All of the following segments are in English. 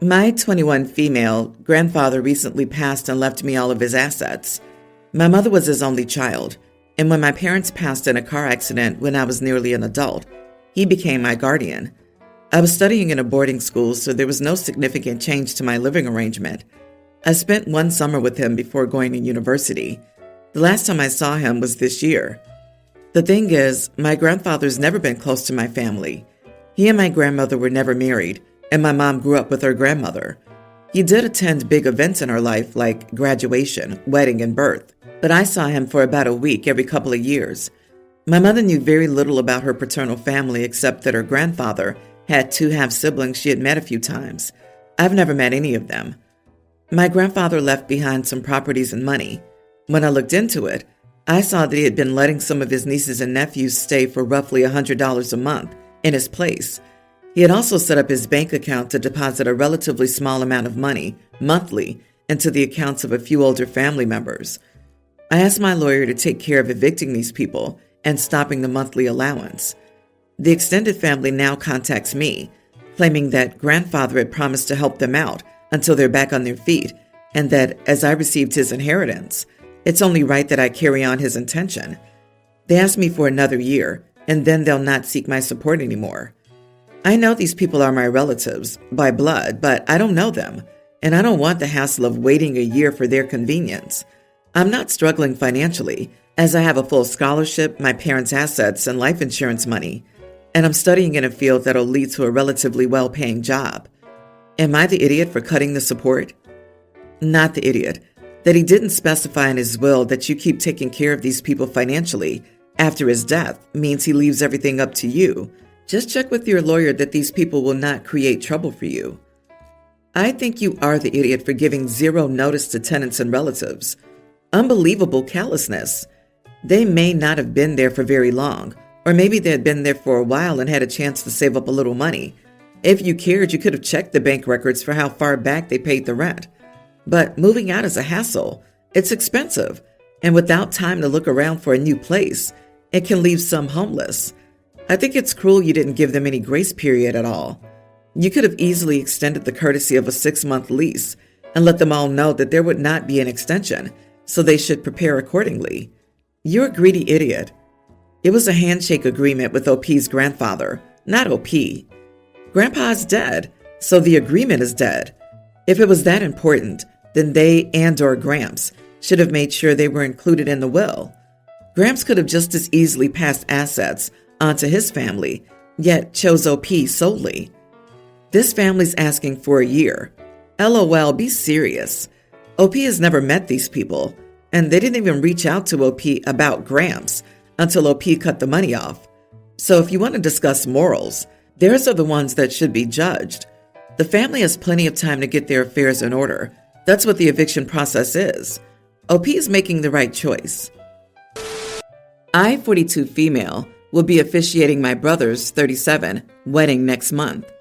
My 21 female grandfather recently passed and left me all of his assets. My mother was his only child, and when my parents passed in a car accident when I was nearly an adult, he became my guardian. I was studying in a boarding school, so there was no significant change to my living arrangement. I spent one summer with him before going to university. The last time I saw him was this year. The thing is, my grandfather's never been close to my family. He and my grandmother were never married, and my mom grew up with her grandmother. He did attend big events in her life like graduation, wedding, and birth, but I saw him for about a week every couple of years. My mother knew very little about her paternal family except that her grandfather had two half-siblings she had met a few times. I've never met any of them. My grandfather left behind some properties and money. When I looked into it, I saw that he had been letting some of his nieces and nephews stay for roughly $100 a month in his place. He had also set up his bank account to deposit a relatively small amount of money monthly into the accounts of a few older family members. I asked my lawyer to take care of evicting these people and stopping the monthly allowance. The extended family now contacts me, claiming that grandfather had promised to help them out until they're back on their feet, and that as I received his inheritance, it's only right that I carry on his intention. They asked me for another year, and then they'll not seek my support anymore. I know these people are my relatives by blood, but I don't know them, and I don't want the hassle of waiting a year for their convenience. I'm not struggling financially, as I have a full scholarship, my parents' assets, and life insurance money, and I'm studying in a field that'll lead to a relatively well-paying job. Am I the idiot for cutting the support? Not the idiot. That he didn't specify in his will that you keep taking care of these people financially after his death means he leaves everything up to you. Just check with your lawyer that these people will not create trouble for you. I think you are the idiot for giving zero notice to tenants and relatives. Unbelievable callousness. They may not have been there for very long, or maybe they had been there for a while and had a chance to save up a little money. If you cared, you could have checked the bank records for how far back they paid the rent. But moving out is a hassle. It's expensive, and without time to look around for a new place, it can leave some homeless. I think it's cruel you didn't give them any grace period at all. You could have easily extended the courtesy of a 6-month lease and let them all know that there would not be an extension, so they should prepare accordingly. You're a greedy idiot. It was a handshake agreement with OP's grandfather, not OP. Grandpa's dead, so the agreement is dead. If it was that important, then they and/or Gramps should have made sure they were included in the will. Gramps could have just as easily passed assets onto his family, yet chose OP solely. This family's asking for a year. LOL, be serious. OP has never met these people, and they didn't even reach out to OP about Gramps until OP cut the money off. So if you want to discuss morals, theirs are the ones that should be judged. The family has plenty of time to get their affairs in order. That's what the eviction process is. OP is making the right choice. I, 42 female, will be officiating my brother's, 37, wedding next month.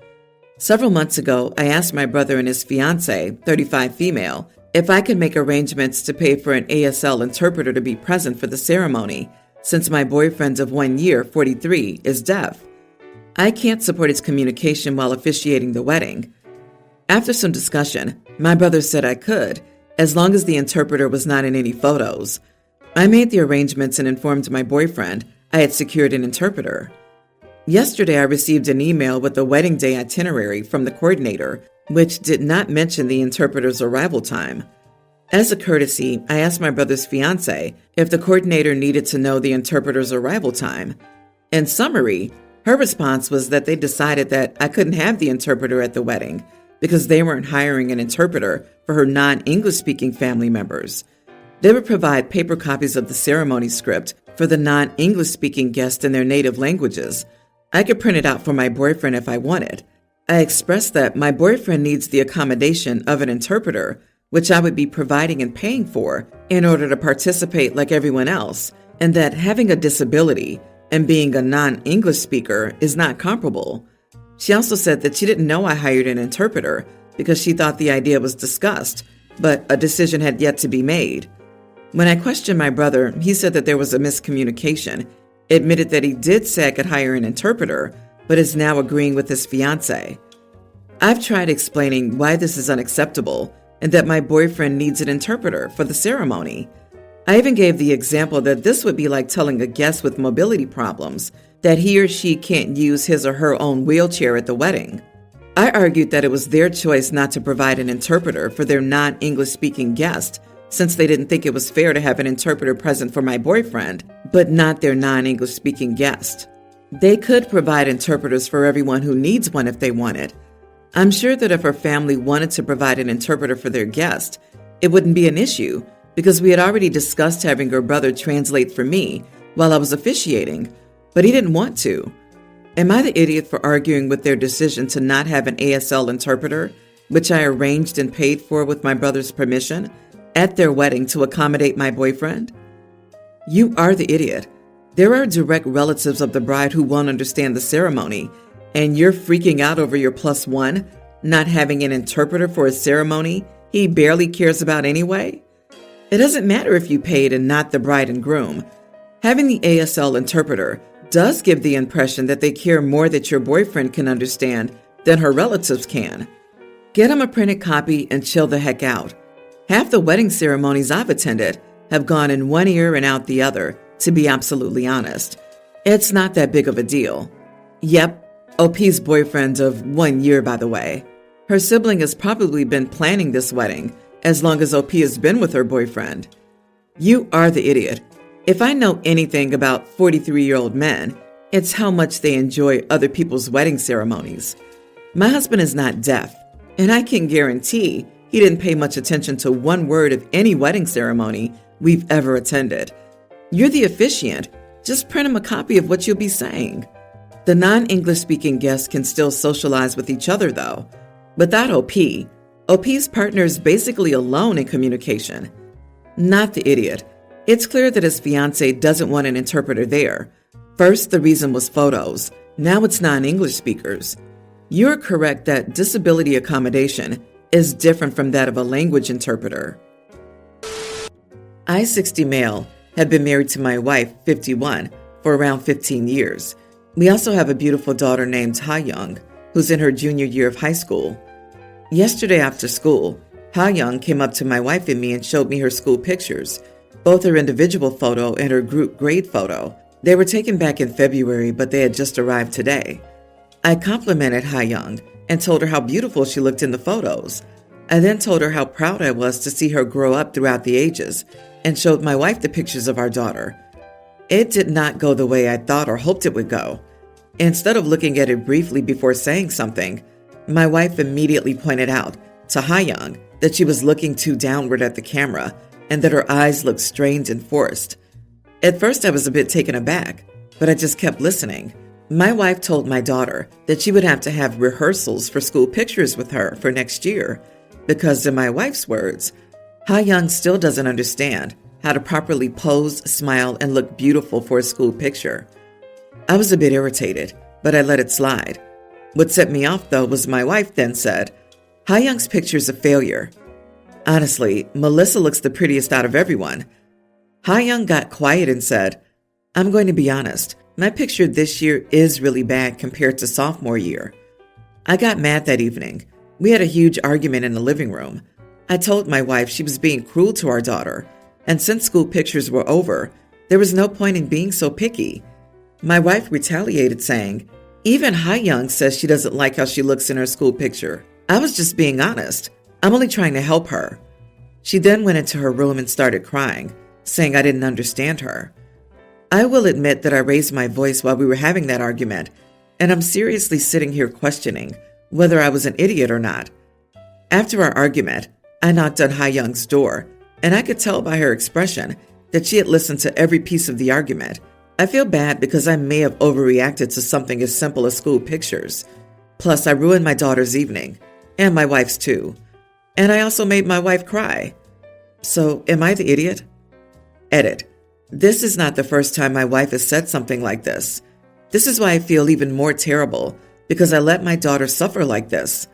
Several months ago, I asked my brother and his fiancée, 35 female, if I could make arrangements to pay for an ASL interpreter to be present for the ceremony, since my boyfriend of 1 year, 43, is deaf. I can't support his communication while officiating the wedding. After some discussion, my brother said I could, as long as the interpreter was not in any photos. I made the arrangements and informed my boyfriend I had secured an interpreter. Yesterday, I received an email with the wedding day itinerary from the coordinator, which did not mention the interpreter's arrival time. As a courtesy, I asked my brother's fiancée if the coordinator needed to know the interpreter's arrival time. In summary, her response was that they decided that I couldn't have the interpreter at the wedding because they weren't hiring an interpreter for her non-English speaking family members. They would provide paper copies of the ceremony script for the non-English speaking guests in their native languages. I could print it out for my boyfriend if I wanted. I expressed that my boyfriend needs the accommodation of an interpreter, which I would be providing and paying for in order to participate like everyone else, and that having a disability and being a non-English speaker is not comparable. She also said that she didn't know I hired an interpreter because she thought the idea was discussed, but a decision had yet to be made. When I questioned my brother, he said that there was a miscommunication, admitted that he did say I could hire an interpreter, but is now agreeing with his fiancée. I've tried explaining why this is unacceptable and that my boyfriend needs an interpreter for the ceremony. I even gave the example that this would be like telling a guest with mobility problems that he or she can't use his or her own wheelchair at the wedding. I argued that it was their choice not to provide an interpreter for their non-English speaking guest, since they didn't think it was fair to have an interpreter present for my boyfriend, but not their non-English speaking guest. They could provide interpreters for everyone who needs one if they wanted. I'm sure that if her family wanted to provide an interpreter for their guest, it wouldn't be an issue because we had already discussed having her brother translate for me while I was officiating, but he didn't want to. Am I the idiot for arguing with their decision to not have an ASL interpreter, which I arranged and paid for with my brother's permission, at their wedding to accommodate my boyfriend? You are the idiot. There are direct relatives of the bride who won't understand the ceremony, and you're freaking out over your +1 not having an interpreter for a ceremony he barely cares about anyway? It doesn't matter if you paid and not the bride and groom. Having the ASL interpreter does give the impression that they care more that your boyfriend can understand than her relatives can. Get him a printed copy and chill the heck out. Half the wedding ceremonies I've attended have gone in one ear and out the other, to be absolutely honest. It's not that big of a deal. Yep, OP's boyfriend of 1 year, by the way. Her sibling has probably been planning this wedding as long as OP has been with her boyfriend. You are the idiot. If I know anything about 43-year-old men, it's how much they enjoy other people's wedding ceremonies. My husband is not deaf, and I can guarantee he didn't pay much attention to one word of any wedding ceremony we've ever attended. You're the officiant. Just print him a copy of what you'll be saying. The non-English speaking guests can still socialize with each other, though. Without OP, OP's partner is basically alone in communication. Not the idiot. It's clear that his fiancée doesn't want an interpreter there. First, the reason was photos. Now it's non-English speakers. You're correct that disability accommodation is different from that of a language interpreter. I, 60 male, have been married to my wife, 51, for around 15 years. We also have a beautiful daughter named Ha Young, who's in her junior year of high school. Yesterday after school, Ha Young came up to my wife and me and showed me her school pictures, both her individual photo and her group grade photo. They were taken back in February, but they had just arrived today. I complimented Ha Young and told her how beautiful she looked in the photos. I then told her how proud I was to see her grow up throughout the ages and showed my wife the pictures of our daughter. It did not go the way I thought or hoped it would go. Instead of looking at it briefly before saying something, my wife immediately pointed out to Ha Young that she was looking too downward at the camera and that her eyes looked strained and forced. At first I was a bit taken aback, but I just kept listening. My wife told my daughter that she would have to have rehearsals for school pictures with her for next year because, in my wife's words, Ha Young still doesn't understand how to properly pose, smile, and look beautiful for a school picture. I was a bit irritated, but I let it slide. What set me off, though, was my wife then said, Ha Young's picture's a failure. Honestly, Melissa looks the prettiest out of everyone. Ha Young got quiet and said, I'm going to be honest, my picture this year is really bad compared to sophomore year. I got mad that evening. We had a huge argument in the living room. I told my wife she was being cruel to our daughter, and since school pictures were over, there was no point in being so picky. My wife retaliated, saying, even Ha Young says she doesn't like how she looks in her school picture. I was just being honest. I'm only trying to help her. She then went into her room and started crying, saying I didn't understand her. I will admit that I raised my voice while we were having that argument, and I'm seriously sitting here questioning whether I was an idiot or not. After our argument, I knocked on Ha Young's door, and I could tell by her expression that she had listened to every piece of the argument. I feel bad because I may have overreacted to something as simple as school pictures. Plus, I ruined my daughter's evening, and my wife's too. And I also made my wife cry. So, am I the idiot? Edit. This is not the first time my wife has said something like this. This is why I feel even more terrible, because I let my daughter suffer like this.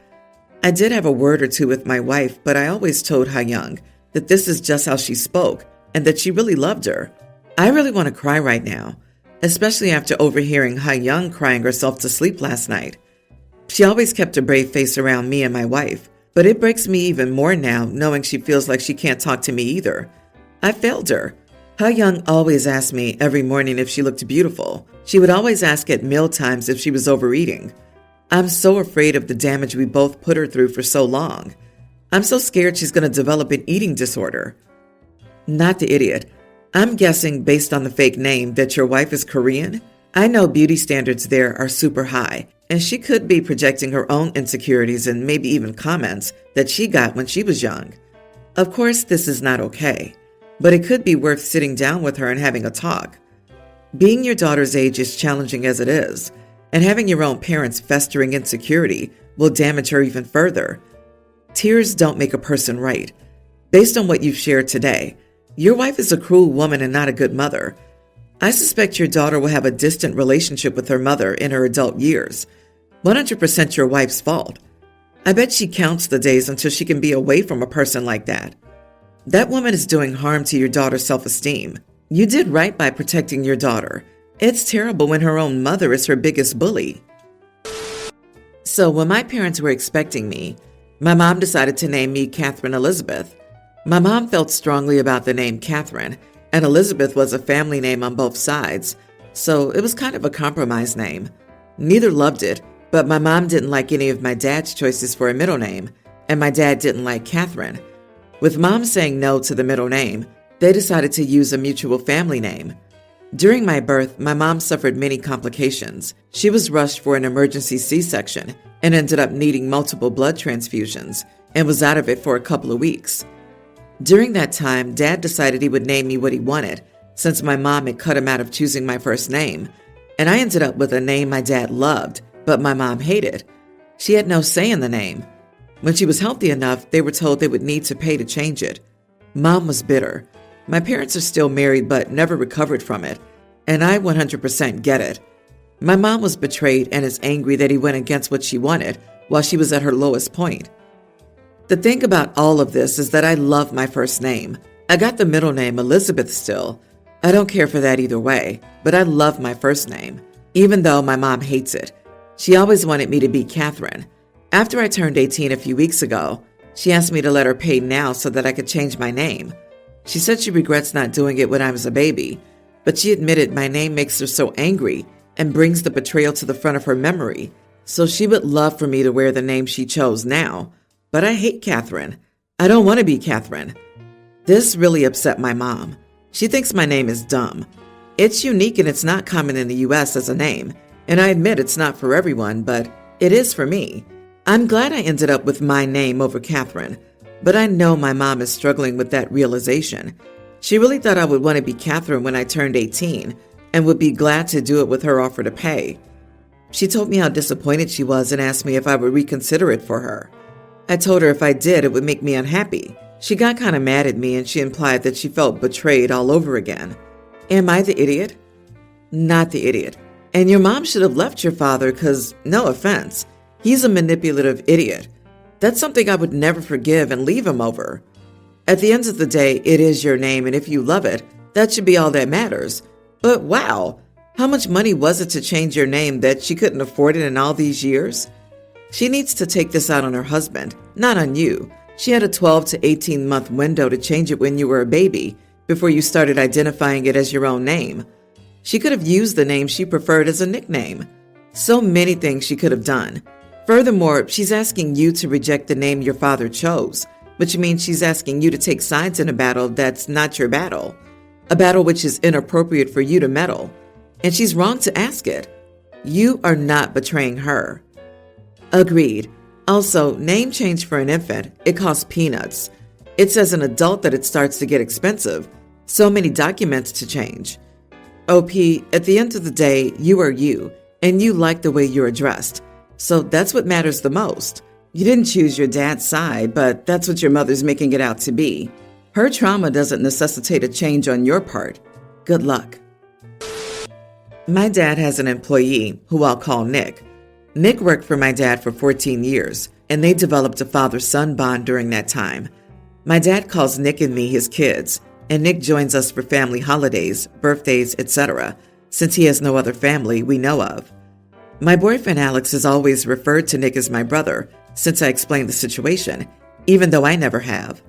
I did have a word or two with my wife, but I always told Ha Young that this is just how she spoke and that she really loved her. I really want to cry right now, especially after overhearing Ha Young crying herself to sleep last night. She always kept a brave face around me and my wife, but it breaks me even more now knowing she feels like she can't talk to me either. I failed her. Ha Young always asked me every morning if she looked beautiful. She would always ask at meal times if she was overeating. I'm so afraid of the damage we both put her through for so long. I'm so scared she's going to develop an eating disorder. Not the idiot. I'm guessing based on the fake name that your wife is Korean. I know beauty standards there are super high, and she could be projecting her own insecurities and maybe even comments that she got when she was young. Of course, this is not okay, but it could be worth sitting down with her and having a talk. Being your daughter's age is challenging as it is, and having your own parents festering insecurity will damage her even further. Tears don't make a person right. Based on what you've shared today, your wife is a cruel woman and not a good mother. I suspect your daughter will have a distant relationship with her mother in her adult years. 100% your wife's fault. I bet she counts the days until she can be away from a person like that. That woman is doing harm to your daughter's self-esteem. You did right by protecting your daughter. It's terrible when her own mother is her biggest bully. So when my parents were expecting me, my mom decided to name me Catherine Elizabeth. My mom felt strongly about the name Catherine, and Elizabeth was a family name on both sides, so it was kind of a compromise name. Neither loved it, but my mom didn't like any of my dad's choices for a middle name, and my dad didn't like Catherine. With mom saying no to the middle name, they decided to use a mutual family name. During my birth, my mom suffered many complications. She was rushed for an emergency C-section and ended up needing multiple blood transfusions and was out of it for a couple of weeks. During that time, Dad decided he would name me what he wanted, since my mom had cut him out of choosing my first name, and I ended up with a name my dad loved, but my mom hated. She had no say in the name. When she was healthy enough, they were told they would need to pay to change it. Mom was bitter. My parents are still married but never recovered from it, and I 100% get it. My mom was betrayed and is angry that he went against what she wanted while she was at her lowest point. The thing about all of this is that I love my first name. I got the middle name Elizabeth still. I don't care for that either way, but I love my first name, even though my mom hates it. She always wanted me to be Catherine. After I turned 18 a few weeks ago, she asked me to let her pay now so that I could change my name. She said she regrets not doing it when I was a baby, but she admitted my name makes her so angry and brings the betrayal to the front of her memory, so she would love for me to wear the name she chose now. But I hate Catherine. I don't want to be Catherine. This really upset my mom. She thinks my name is dumb. It's unique and it's not common in the U.S. as a name, and I admit it's not for everyone, but it is for me. I'm glad I ended up with my name over Catherine, but I know my mom is struggling with that realization. She really thought I would want to be Catherine when I turned 18 and would be glad to do it with her offer to pay. She told me how disappointed she was and asked me if I would reconsider it for her. I told her if I did, it would make me unhappy. She got kind of mad at me and she implied that she felt betrayed all over again. Am I the idiot? Not the idiot. And your mom should have left your father because, no offense, he's a manipulative idiot. That's something I would never forgive and leave him over. At the end of the day, it is your name, and if you love it, that should be all that matters. But wow, how much money was it to change your name that she couldn't afford it in all these years? She needs to take this out on her husband, not on you. She had a 12 to 18 month window to change it when you were a baby, before you started identifying it as your own name. She could have used the name she preferred as a nickname. So many things she could have done. Furthermore, she's asking you to reject the name your father chose, which means she's asking you to take sides in a battle that's not your battle, a battle which is inappropriate for you to meddle, and she's wrong to ask it. You are not betraying her. Agreed. Also, name change for an infant, it costs peanuts. It's as an adult that it starts to get expensive. So many documents to change. OP, at the end of the day, you are you, and you like the way you're dressed. So that's what matters the most. You didn't choose your dad's side, but that's what your mother's making it out to be. Her trauma doesn't necessitate a change on your part. Good luck. My dad has an employee who I'll call Nick. Nick worked for my dad for 14 years, and they developed a father-son bond during that time. My dad calls Nick and me his kids, and Nick joins us for family holidays, birthdays, etc., since he has no other family we know of. My boyfriend Alex has always referred to Nick as my brother since I explained the situation, even though I never have.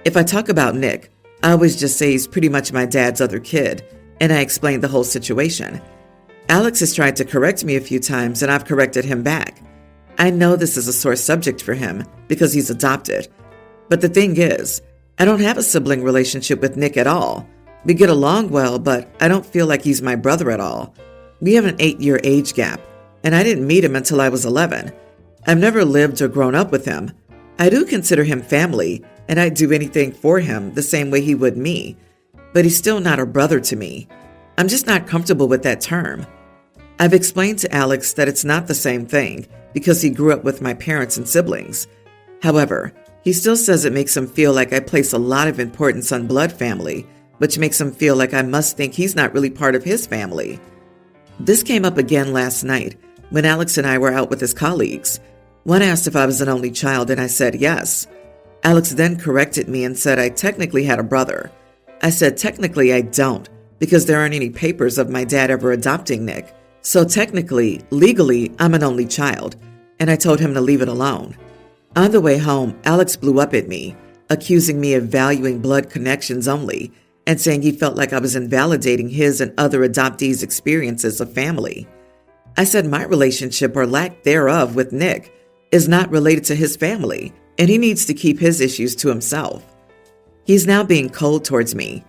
If I talk about Nick, I always just say he's pretty much my dad's other kid, and I explain the whole situation. Alex has tried to correct me a few times, and I've corrected him back. I know this is a sore subject for him because he's adopted. But the thing is, I don't have a sibling relationship with Nick at all. We get along well, but I don't feel like he's my brother at all. We have an 8-year age gap, and I didn't meet him until I was 11. I've never lived or grown up with him. I do consider him family, and I'd do anything for him the same way he would me. But he's still not a brother to me. I'm just not comfortable with that term. I've explained to Alex that it's not the same thing because he grew up with my parents and siblings. However, he still says it makes him feel like I place a lot of importance on blood family, which makes him feel like I must think he's not really part of his family. This came up again last night when Alex and I were out with his colleagues. One asked if I was an only child, and I said yes. Alex then corrected me and said I technically had a brother. I said technically I don't, because there aren't any papers of my dad ever adopting Nick. So technically, legally, I'm an only child, and I told him to leave it alone. On the way home, Alex blew up at me, accusing me of valuing blood connections only, and saying he felt like I was invalidating his and other adoptees' experiences of family. I said my relationship or lack thereof with Nick is not related to his family, and he needs to keep his issues to himself. He's now being cold towards me.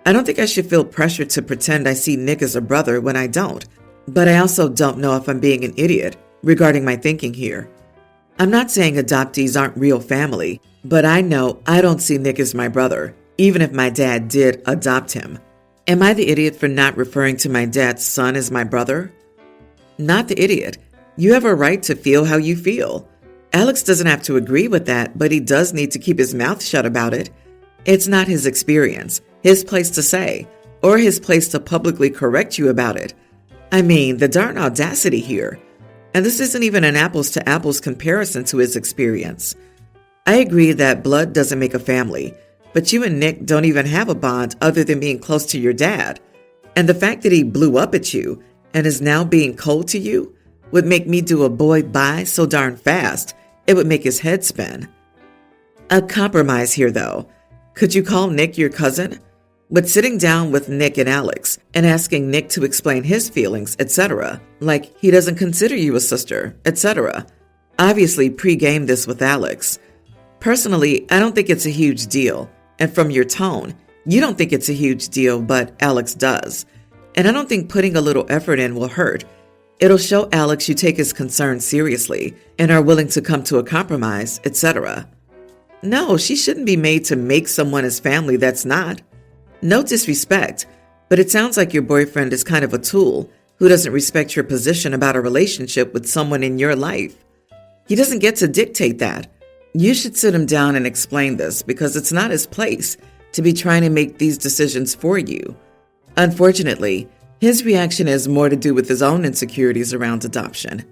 I don't think I should feel pressured to pretend I see Nick as a brother when I don't, but I also don't know if I'm being an idiot regarding my thinking here. I'm not saying adoptees aren't real family, but I know I don't see Nick as my brother, even if my dad did adopt him. Am I the idiot for not referring to my dad's son as my brother? Not the idiot. You have a right to feel how you feel. Alex doesn't have to agree with that, but he does need to keep his mouth shut about it. It's not his experience, his place to say, or his place to publicly correct you about it. I mean, the darn audacity here. And this isn't even an apples-to-apples comparison to his experience. I agree that blood doesn't make a family, but you and Nick don't even have a bond other than being close to your dad. And the fact that he blew up at you and is now being cold to you would make me do a boy bye so darn fast, it would make his head spin. A compromise here, though. Could you call Nick your cousin? But sitting down with Nick and Alex and asking Nick to explain his feelings, etc., like he doesn't consider you a sister, etc. Obviously, pre-game this with Alex. Personally, I don't think it's a huge deal. And from your tone, you don't think it's a huge deal, but Alex does. And I don't think putting a little effort in will hurt. It'll show Alex you take his concerns seriously and are willing to come to a compromise, etc. No, she shouldn't be made to make someone his family that's not. No disrespect, but it sounds like your boyfriend is kind of a tool who doesn't respect your position about a relationship with someone in your life. He doesn't get to dictate that. You should sit him down and explain this because it's not his place to be trying to make these decisions for you. Unfortunately, his reaction has more to do with his own insecurities around adoption.